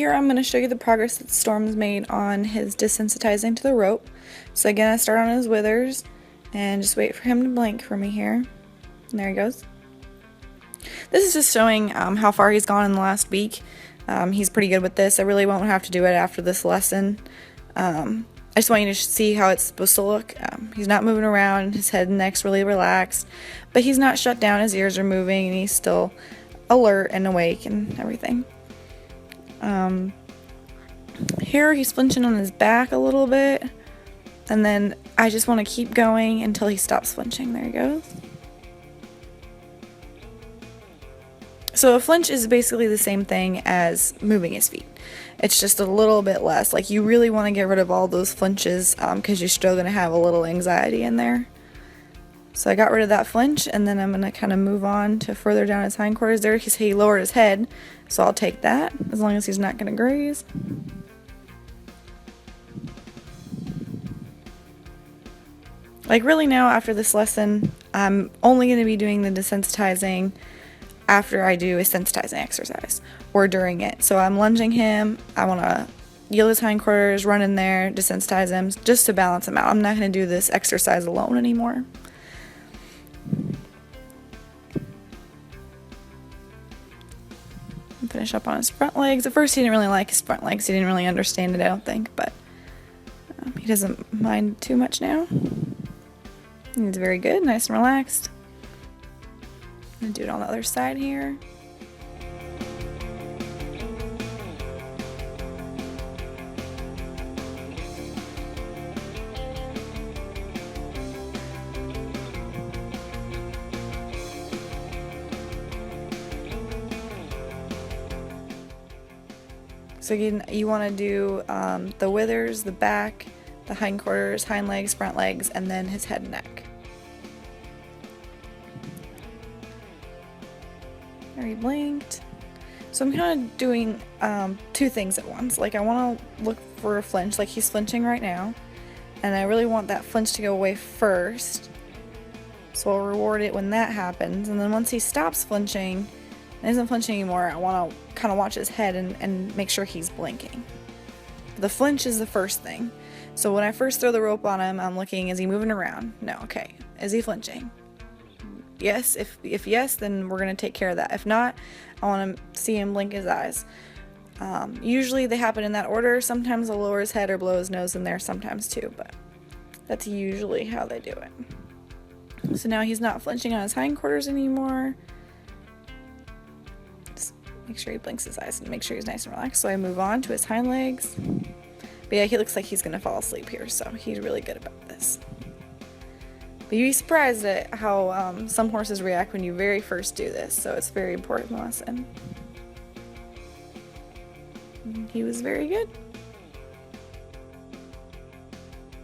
here I'm going to show you the progress that Storm's made on his desensitizing to the rope. So again, I start on his withers and just wait for him to blink for me here. And there he goes. This is just showing how far he's gone in the last week. He's pretty good with this. I really won't have to do it after this lesson. I just want you to see how it's supposed to look. He's not moving around, his head and neck's really relaxed, but he's not shut down, his ears are moving, and he's still alert and awake and everything. Here he's flinching on his back a little bit, and then I just want to keep going until he stops flinching. There he goes. So a flinch is basically the same thing as moving his feet. It's just a little bit less. Like, you really want to get rid of all those flinches because you're still going to have a little anxiety in there. So I got rid of that flinch, and then I'm going to kind of move on to further down his hindquarters. There he lowered his head, so I'll take that as long as he's not going to graze. Like, really now after this lesson, I'm only going to be doing the desensitizing after I do a sensitizing exercise or during it. So I'm lunging him, I want to yield his hindquarters, run in there, desensitize him just to balance him out. I'm not going to do this exercise alone anymore. Finish up on his front legs. At first he didn't really like his front legs, he didn't really understand it, I don't think, but he doesn't mind too much now. He's very good, nice and relaxed. I'm going to do it on the other side here. So again, you want to do the withers, the back, the hindquarters, hind legs, front legs, and then his head and neck. There, he blinked. So I'm kind of doing two things at once. Like, I want to look for a flinch, like he's flinching right now, and I really want that flinch to go away first. So I'll reward it when that happens, and then once he stops flinching and isn't flinching anymore, I want to kind of watch his head and make sure he's blinking. The flinch is the first thing. So when I first throw the rope on him, I'm looking, is he moving around? No. Okay. Is he flinching? Yes. If yes, then we're going to take care of that. If not, I want to see him blink his eyes. Usually they happen in that order. Sometimes I'll lower his head or blow his nose in there sometimes too, but that's usually how they do it. So now he's not flinching on his hindquarters anymore. Just make sure he blinks his eyes and make sure he's nice and relaxed. So I move on to his hind legs. But yeah, he looks like he's going to fall asleep here, so he's really good about this. But you'd be surprised at how some horses react when you very first do this, so it's a very important lesson. And he was very good.